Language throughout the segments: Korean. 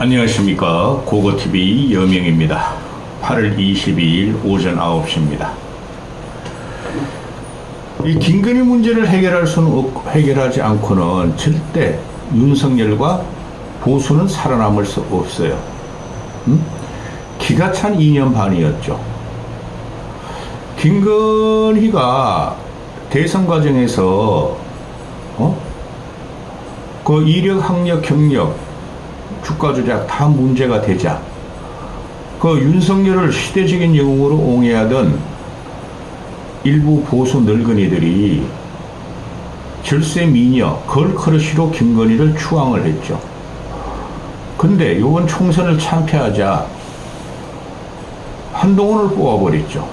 안녕하십니까. 고고TV 여명입니다. 8월 22일 오전 9시입니다. 이 김건희 문제를 해결하지 않고는 절대 윤석열과 보수는 살아남을 수 없어요. 기가 찬 2년 반이었죠. 김건희가 대선 과정에서 그 이력, 학력, 경력, 주가 조작 다 문제가 되자 그 윤석열을 시대적인 영웅으로 옹호하던 일부 보수 늙은이들이 절세 미녀 걸크러쉬로 김건희를 추앙을 했죠. 근데 이번 총선을 참패하자 한동훈을 뽑아버렸죠.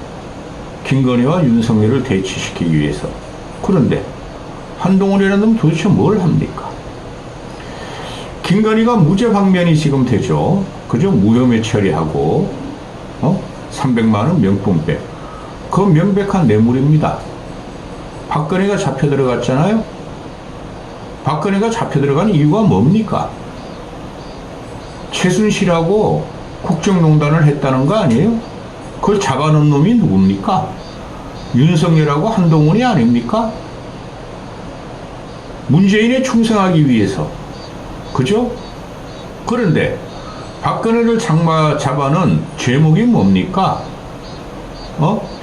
김건희와 윤석열을 대치시키기 위해서. 그런데 한동훈이라는 놈 도대체 뭘 합니까? 김건희가 무죄 방면이 지금 되죠. 그죠? 무혐의 처리하고 300만원 명품백. 그 명백한 뇌물입니다. 박근혜가 잡혀 들어갔잖아요. 박근혜가 잡혀 들어간 이유가 뭡니까? 최순실하고 국정농단을 했다는 거 아니에요? 그걸 잡아놓은 놈이 누굽니까? 윤석열하고 한동훈이 아닙니까? 문재인에 충성하기 위해서. 그죠? 그런데 박근혜를 잡아는 제목이 뭡니까?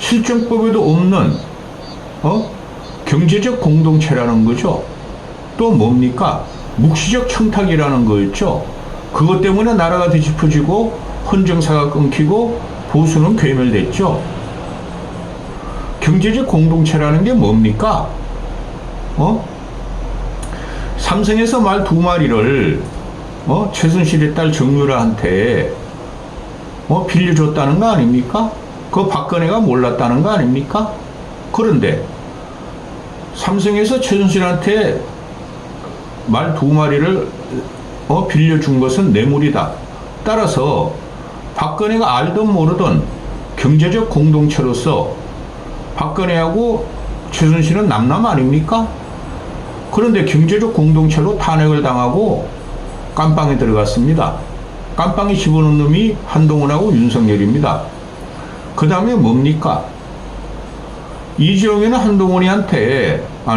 실정법에도 없는 경제적 공동체라는 거죠. 또 뭡니까? 묵시적 청탁이라는 거였죠. 그것 때문에 나라가 뒤집어지고 헌정사가 끊기고 보수는 괴멸됐죠. 경제적 공동체라는 게 뭡니까? 삼성에서 말 2마리를 최순실의 딸 정유라한테 빌려줬다는 거 아닙니까? 그거 박근혜가 몰랐다는 거 아닙니까? 그런데 삼성에서 최순실한테 말 2마리를 빌려준 것은 뇌물이다. 따라서 박근혜가 알든 모르든 경제적 공동체로서 박근혜하고 최순실은 남남 아닙니까? 그런데 경제적 공동체로 탄핵을 당하고 깜빵에 들어갔습니다. 깜빵에 집어넣은 놈이 한동훈하고 윤석열입니다. 그 다음에 뭡니까? 이재용이는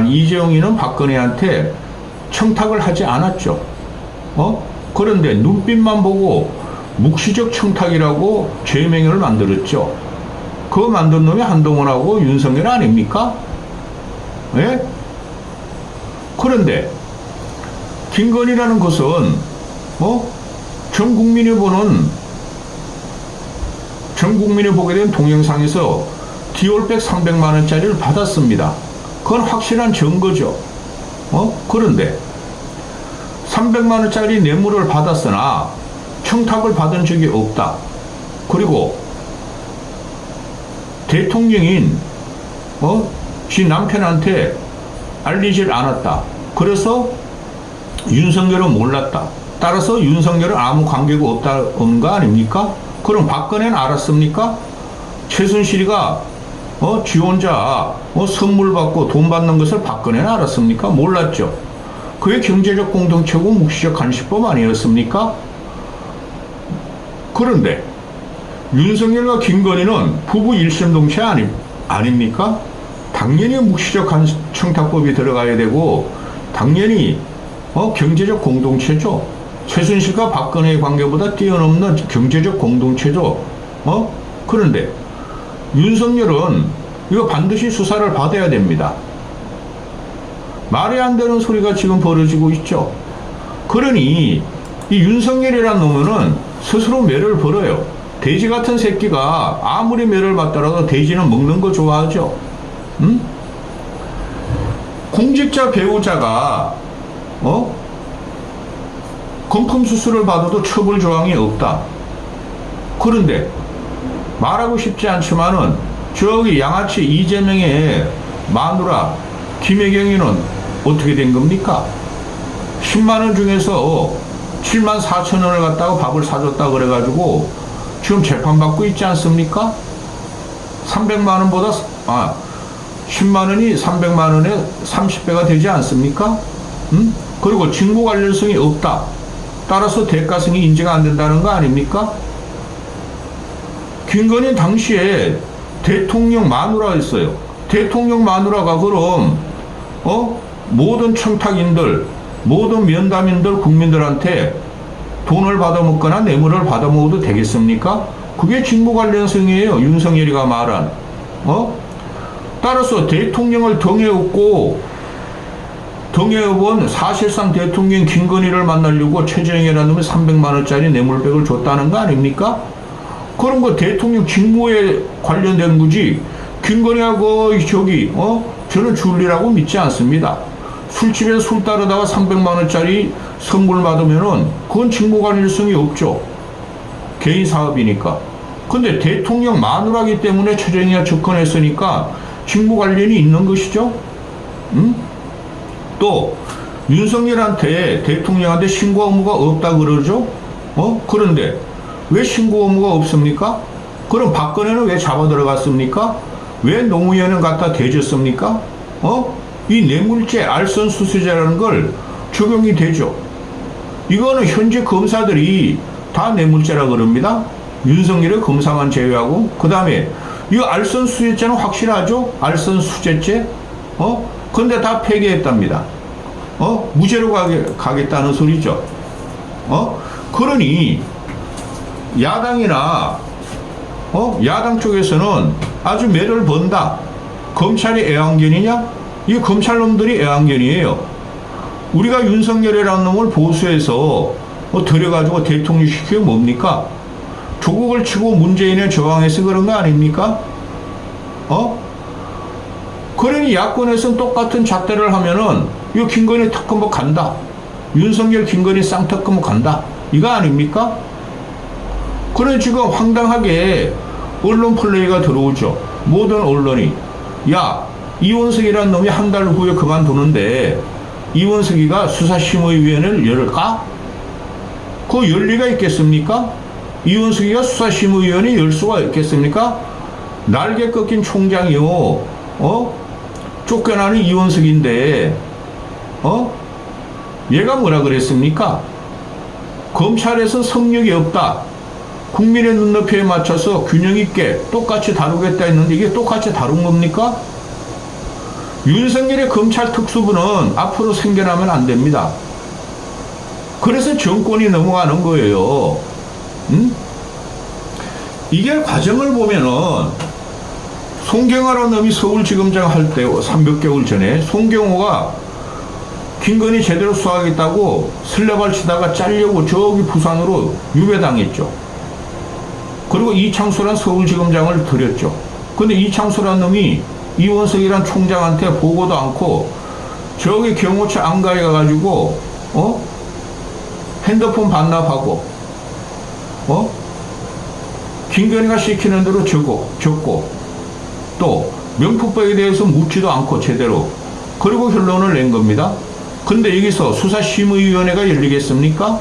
이재용이는 박근혜한테 청탁을 하지 않았죠. 그런데 눈빛만 보고 묵시적 청탁이라고 죄명을 만들었죠. 그거 만든 놈이 한동훈하고 윤석열 아닙니까? 예? 그런데 김건희라는 것은 전 국민이 보게 된 동영상에서 디올백 300만 원짜리를 받았습니다. 그건 확실한 증거죠. 그런데 300만 원짜리 뇌물을 받았으나 청탁을 받은 적이 없다. 그리고 대통령인 지 남편한테 알리질 않았다. 그래서 윤석열은 몰랐다. 따라서 윤석열은 아무 관계가 없는 거 아닙니까? 그럼 박근혜는 알았습니까? 최순실이가 지 혼자 선물 받고 돈 받는 것을 박근혜는 알았습니까? 몰랐죠. 그게 경제적 공동체고 묵시적 간시법 아니었습니까? 그런데 윤석열과 김건희는 부부 일심동체 아닙니까? 당연히 묵시적 청탁법이 들어가야 되고 당연히 경제적 공동체죠. 최순실과 박근혜의 관계보다 뛰어넘는 경제적 공동체죠. 그런데 윤석열은 이거 반드시 수사를 받아야 됩니다. 말이 안 되는 소리가 지금 벌어지고 있죠. 그러니 이 윤석열이라는 놈은 스스로 매를 벌어요. 돼지 같은 새끼가 아무리 매를 맞더라도 돼지는 먹는 거 좋아하죠. 공직자 배우자가 금품 수수를 받아도 처벌 조항이 없다. 그런데 말하고 싶지 않지만은 저기 양아치 이재명의 마누라 김혜경이는 어떻게 된 겁니까? 10만 원 중에서 7만 4천 원을 갖다가 밥을 사줬다 그래가지고 지금 재판받고 있지 않습니까? 300만 원보다 10만 원이 300만 원에 30배가 되지 않습니까? 그리고 직무 관련성이 없다. 따라서 대가성이 인지가 안 된다는 거 아닙니까? 김건희 당시에 대통령 마누라였어요. 대통령 마누라가 그럼 모든 청탁인들, 모든 면담인들, 국민들한테 돈을 받아먹거나 뇌물을 받아먹어도 되겠습니까? 그게 직무관련성이에요. 윤석열이가 말한. 따라서 대통령을 등에업은 사실상 대통령 김건희를 만나려고 최재형이라는 놈이 300만 원짜리 뇌물백을 줬다는 거 아닙니까? 그런 거 대통령 직무에 관련된 거지. 김건희하고 저는 줄리라고 믿지 않습니다. 술집에 술 따르다가 300만 원짜리 선물 받으면은 그건 직무관련성이 없죠. 개인 사업이니까. 근데 대통령 마누라기 때문에 최재형이가 접근했으니까 직무관련이 있는 것이죠. 또 윤석열한테 대통령한테 신고 의무가 없다 그러죠. 그런데 왜 신고 의무가 없습니까? 그럼 박근혜는 왜 잡아 들어갔습니까? 왜 노무현을 갖다 대줬습니까? 이 뇌물죄, 알선수수죄라는 걸 적용이 되죠. 이거는 현재 검사들이 다 뇌물죄라 그럽니다. 윤석열의 검사만 제외하고. 그 다음에 이 알선수재죄는 확실하죠? 알선수재죄. 근데 다 폐기했답니다. 무죄로 가겠다는 소리죠. 그러니 야당이나 야당 쪽에서는 아주 매를 번다. 검찰이 애완견이냐? 이 검찰놈들이 애완견이에요. 우리가 윤석열이라는 놈을 보수해서 들여가지고 대통령 시키면 뭡니까? 조국을 치고 문재인에 저항해서 그런 거 아닙니까? 그러니 야권에서는 똑같은 잣대를 하면은 이 김건희 특검 간다. 윤석열 김건희 쌍특검 간다. 이거 아닙니까? 그래 지금 황당하게 언론 플레이가 들어오죠. 모든 언론이 야 이원석이라는 놈이 한 달 후에 그만두는데 이원석이가 수사심의위원회를 열까? 그 열 리가 있겠습니까? 이원석이가 수사심의위원회 열 수가 있겠습니까? 날개 꺾인 총장이요. 쫓겨나는 이원석인데 얘가 뭐라 그랬습니까? 검찰에서 성력이 없다. 국민의 눈높이에 맞춰서 균형 있게 똑같이 다루겠다 했는데 이게 똑같이 다룬 겁니까? 윤석열의 검찰 특수부는 앞으로 생겨나면 안 됩니다. 그래서 정권이 넘어가는 거예요. 이게 과정을 보면은 송경호라는 놈이 서울지검장 할 때 3몇 개월 전에 송경호가 김건희 제대로 수사하겠다고 슬레발 치다가 잘려고 저기 부산으로 유배당했죠. 그리고 이창수란 서울지검장을 들였죠. 근데 이창수란 놈이 이원석이란 총장한테 보고도 않고 저기 경호처 안가에 가가지고 핸드폰 반납하고 김건희가 시키는 대로 적고 또 명품백에 대해서 묻지도 않고 제대로 그리고 결론을 낸 겁니다. 근데 여기서 수사심의위원회가 열리겠습니까?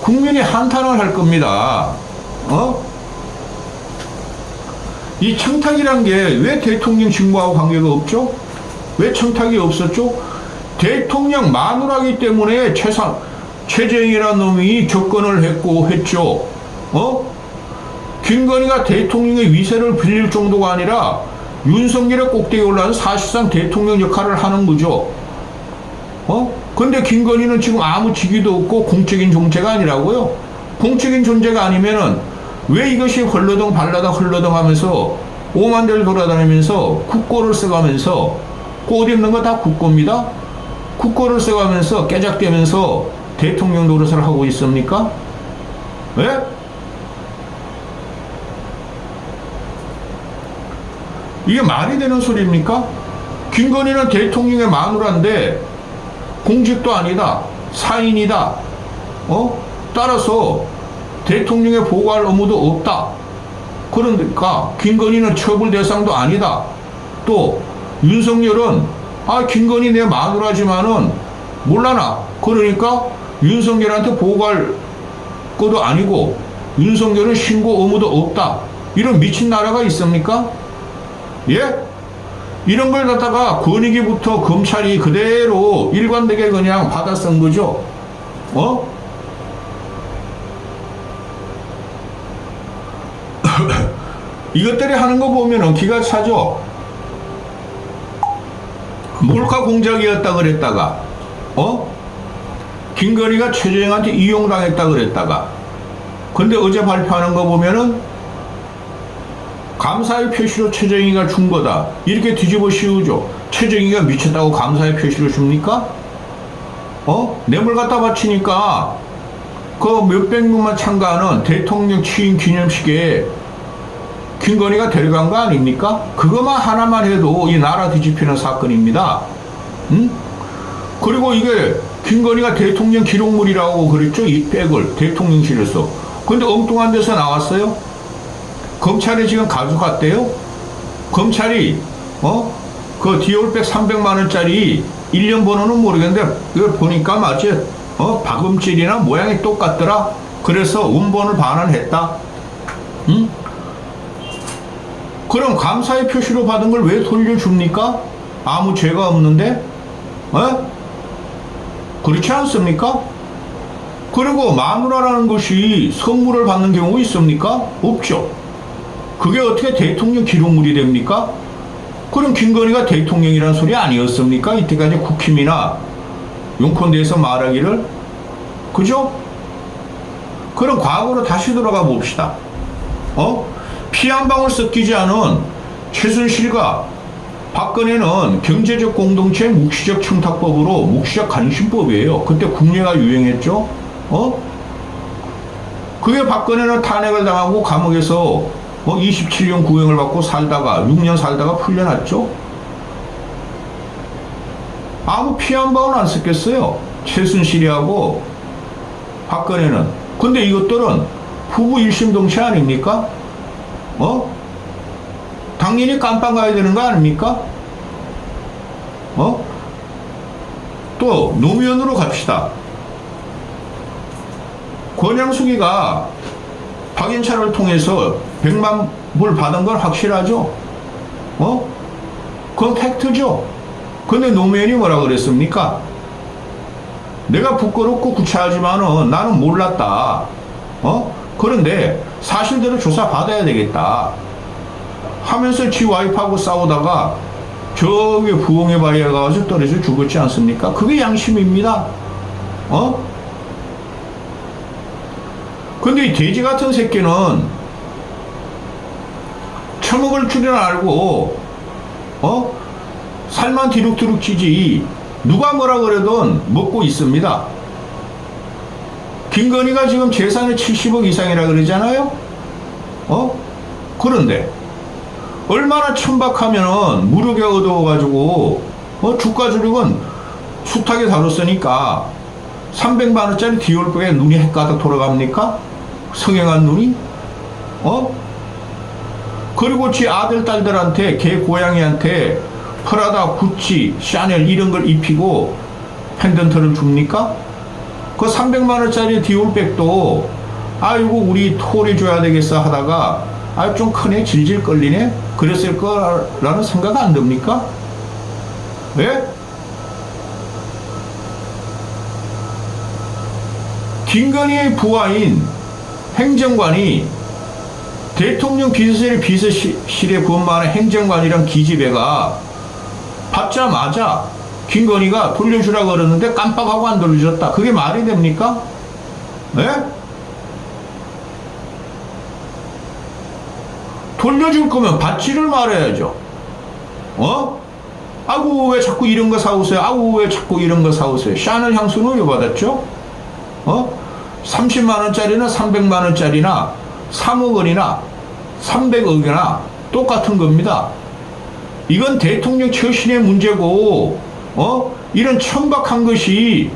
국민이 한탄을 할 겁니다. 이 청탁이란 게 왜 대통령 직무하고 관계가 없죠? 왜 청탁이 없었죠? 대통령 마누라기 때문에 최재형이라는 놈이 접근을 했죠. 김건희가 대통령의 위세를 빌릴 정도가 아니라 윤석열의 꼭대기에 올라서 사실상 대통령 역할을 하는 거죠. 근데 김건희는 지금 아무 직위도 없고 공적인 존재가 아니라고요. 공적인 존재가 아니면은 왜 이것이 흘러덩 하면서 오만대를 돌아다니면서 국고를 써가면서 꽃 입는 거 다 국고입니다. 국고를 써가면서 깨작대면서 대통령 노릇을 하고 있습니까? 왜? 이게 말이 되는 소리입니까? 김건희는 대통령의 마누라인데 공직도 아니다. 사인이다. 따라서 대통령의 보고할 의무도 없다. 그러니까 김건희는 처벌 대상도 아니다. 또 윤석열은 김건희 내 마누라지만은 몰라나. 그러니까 윤석열한테 보고할 것도 아니고 윤석열은 신고 의무도 없다. 이런 미친 나라가 있습니까? 예? 이런 걸 갖다가 권익위부터 검찰이 그대로 일관되게 그냥 받아 쓴 거죠. 이것들이 하는 거 보면은 기가 차죠. 몰카 공작이었다 그랬다가 김건희가 최재형한테 이용당했다 그랬다가, 근데 어제 발표하는 거 보면은 감사의 표시로 최재형이가 준 거다 이렇게 뒤집어 씌우죠. 최재형이가 미쳤다고 감사의 표시로 줍니까? 뇌물 갖다 바치니까 그 몇백 명만 참가하는 대통령 취임 기념식에 김건희가 데려간 거 아닙니까? 그것만 하나만 해도 이 나라 뒤집히는 사건입니다. 그리고 이게 김건희가 대통령 기록물이라고 그랬죠. 이 백을 대통령실에서. 근데 엉뚱한 데서 나왔어요. 검찰이 지금 가져갔대요. 검찰이 그 디올백 300만 원짜리 1년 번호는 모르겠는데 이걸 보니까 마치 박음질이나 모양이 똑같더라. 그래서 원본을 반환했다. 그럼 감사의 표시로 받은 걸 왜 돌려줍니까? 아무 죄가 없는데? 그렇지 않습니까? 그리고 마누라라는 것이 선물을 받는 경우 있습니까? 없죠. 그게 어떻게 대통령 기록물이 됩니까? 그럼 김건희가 대통령이라는 소리 아니었습니까? 이때까지 국힘이나 용컨대에서 말하기를. 그죠? 그럼 과거로 다시 돌아가 봅시다. 피 한 방울 섞이지 않은 최순실과 박근혜는 경제적 공동체 묵시적 청탁법으로 묵시적 간신법이에요. 그때 국례가 유행했죠. 그게 박근혜는 탄핵을 당하고 감옥에서 27년 구형을 받고 살다가 6년 살다가 풀려났죠. 아무 피 한 방울 안 섞였어요. 최순실이하고 박근혜는. 근데 이것들은 부부 일심동체 아닙니까? 당연히 깜빵 가야 되는 거 아닙니까? 또 노무현으로 갑시다. 권양숙이가 박인철을 통해서 100만 불 받은 건 확실하죠? 그건 팩트죠? 근데 노무현이 뭐라 그랬습니까? 내가 부끄럽고 구차하지만은 나는 몰랐다. 그런데 사실대로 조사 받아야 되겠다 하면서 지 와이프하고 싸우다가 저기 부엉이 바위에 가서 떨어져 죽었지 않습니까? 그게 양심입니다. 근데 이 돼지 같은 새끼는 처먹을 줄은 알고 살만 디룩디룩 찌지 누가 뭐라 그래도 먹고 있습니다. 김건희가 지금 재산이 70억 이상이라 그러잖아요. 그런데 얼마나 천박하면은 무력에 얻어가지고 주가 조력은 숱하게 다뤘으니까 300만 원짜리 디올백에 눈이 헷가닥 돌아갑니까? 성행한 눈이? 그리고 지 아들 딸들한테 개 고양이한테 프라다, 구찌, 샤넬 이런 걸 입히고 펜던트를 줍니까? 그 300만 원짜리 디올백도 아이고 우리 톨이 줘야 되겠어 하다가 아 좀 크네 질질 끌리네 그랬을 거라는 생각 안 듭니까? 왜? 김건희의 부하인 행정관이 대통령 비서실의 비서실에 근무하는 행정관이랑 기집애가 받자마자 김건희가 돌려주라고 그러는데 깜빡하고 안 돌려줬다. 그게 말이 됩니까? 네? 돌려줄 거면 받지를 말아야죠. 아구 왜 자꾸 이런 거 사오세요? 아구 왜 자꾸 이런 거 사오세요? 샤넬 향수는 왜 받았죠? 30만 원짜리나 300만 원짜리나 3억 원이나 300억이나 똑같은 겁니다. 이건 대통령 처신의 문제고 이런 천박한 것이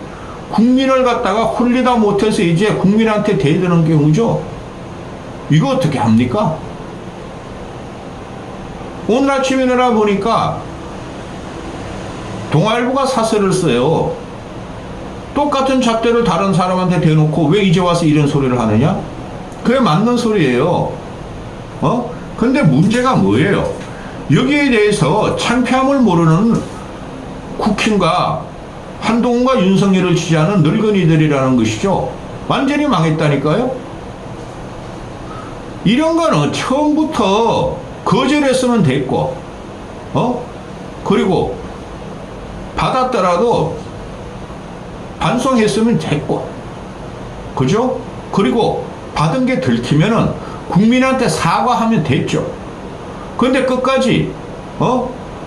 국민을 갖다가 홀리다 못해서 이제 국민한테 대드는 경우죠. 이거 어떻게 합니까? 오늘 아침에 일어나 보니까 동아일보가 사설을 써요. 똑같은 잣대를 다른 사람한테 대놓고 왜 이제 와서 이런 소리를 하느냐? 그게 맞는 소리예요. 근데 문제가 뭐예요? 여기에 대해서 창피함을 모르는 국힘과 한동훈과 윤석열을 지지하는 늙은이들이라는 것이죠. 완전히 망했다니까요. 이런 거는 처음부터 거절했으면 됐고, 그리고 받았더라도 반송했으면 됐고, 그죠? 그리고 받은 게 들키면은 국민한테 사과하면 됐죠. 근데 끝까지,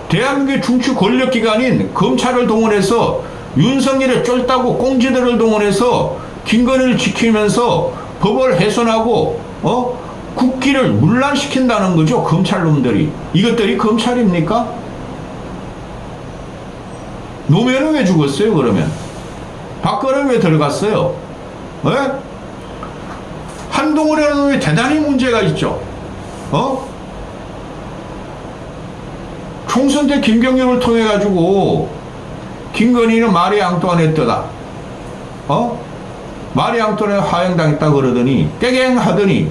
대한민국의 중추 권력기관인 검찰을 동원해서 윤석열의 쫄따구 꽁지들을 동원해서 김건희를 지키면서 법을 훼손하고, 국기를 문란시킨다는 거죠. 검찰놈들이. 이것들이 검찰입니까? 노무현은 왜 죽었어요, 그러면? 박근혜는 왜 들어갔어요? 한동훈이라는 놈이 대단히 문제가 있죠. 총선 때 김경률을 통해 가지고 김건희는 마리 앙뚜아네트다. 마리 앙뚜아네트 화형당했다 그러더니 깨갱하더니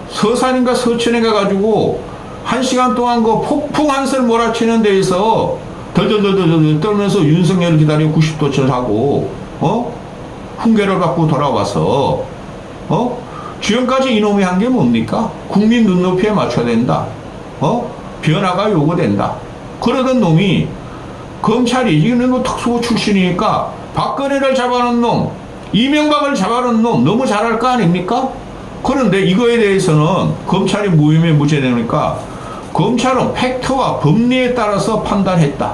서산인가 서천에 가가지고 1시간 동안 그 폭풍 한설 몰아치는 데에서 덜덜덜덜 떨면서 윤석열을 기다리고 90도천 하고 훈계를 받고 돌아와서 지금까지 이놈이 한 게 뭡니까? 국민 눈높이에 맞춰야 된다. 변화가 요구된다. 그러던 놈이 검찰이 이거는 뭐 특수부 출신이니까 박근혜를 잡아놓은 놈, 이명박을 잡아놓은 놈 너무 잘할 거 아닙니까? 그런데 이거에 대해서는 검찰이 무혐의 무죄되니까 검찰은 팩트와 법리에 따라서 판단했다.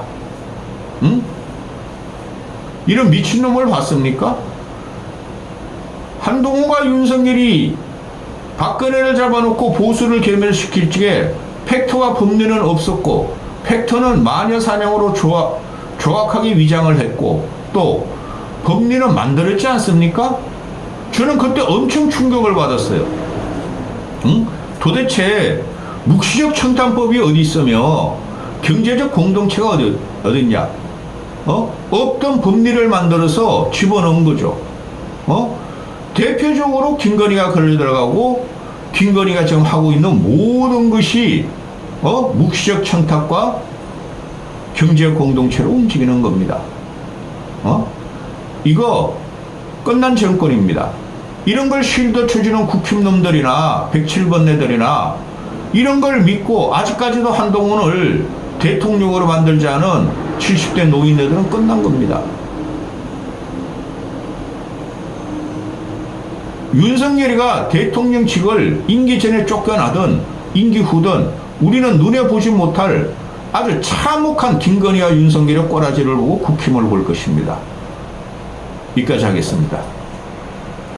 이런 미친놈을 봤습니까? 한동훈과 윤석열이 박근혜를 잡아놓고 보수를 괴멸시킬 적에 팩트와 법리는 없었고 팩트는 마녀사냥으로 조악하게 위장을 했고 또 법리는 만들었지 않습니까? 저는 그때 엄청 충격을 받았어요. 도대체 묵시적 청탄법이 어디 있으며 경제적 공동체가 어딨냐? 없던 법리를 만들어서 집어넣은 거죠. 대표적으로 김건희가 걸려 들어가고 김건희가 지금 하고 있는 모든 것이 묵시적 청탁과 경제 공동체로 움직이는 겁니다. 이거 끝난 정권입니다. 이런 걸 쉴드 쳐주는 국힘놈들이나 107번네들이나 이런 걸 믿고 아직까지도 한동훈을 대통령으로 만들지 않은 70대 노인네들은 끝난 겁니다. 윤석열이가 대통령직을 임기 전에 쫓겨나든 임기 후든 우리는 눈에 보지 못할 아주 참혹한 김건희와 윤석열의 꼬라지를 보고 국힘을 볼 것입니다. 여기까지 하겠습니다.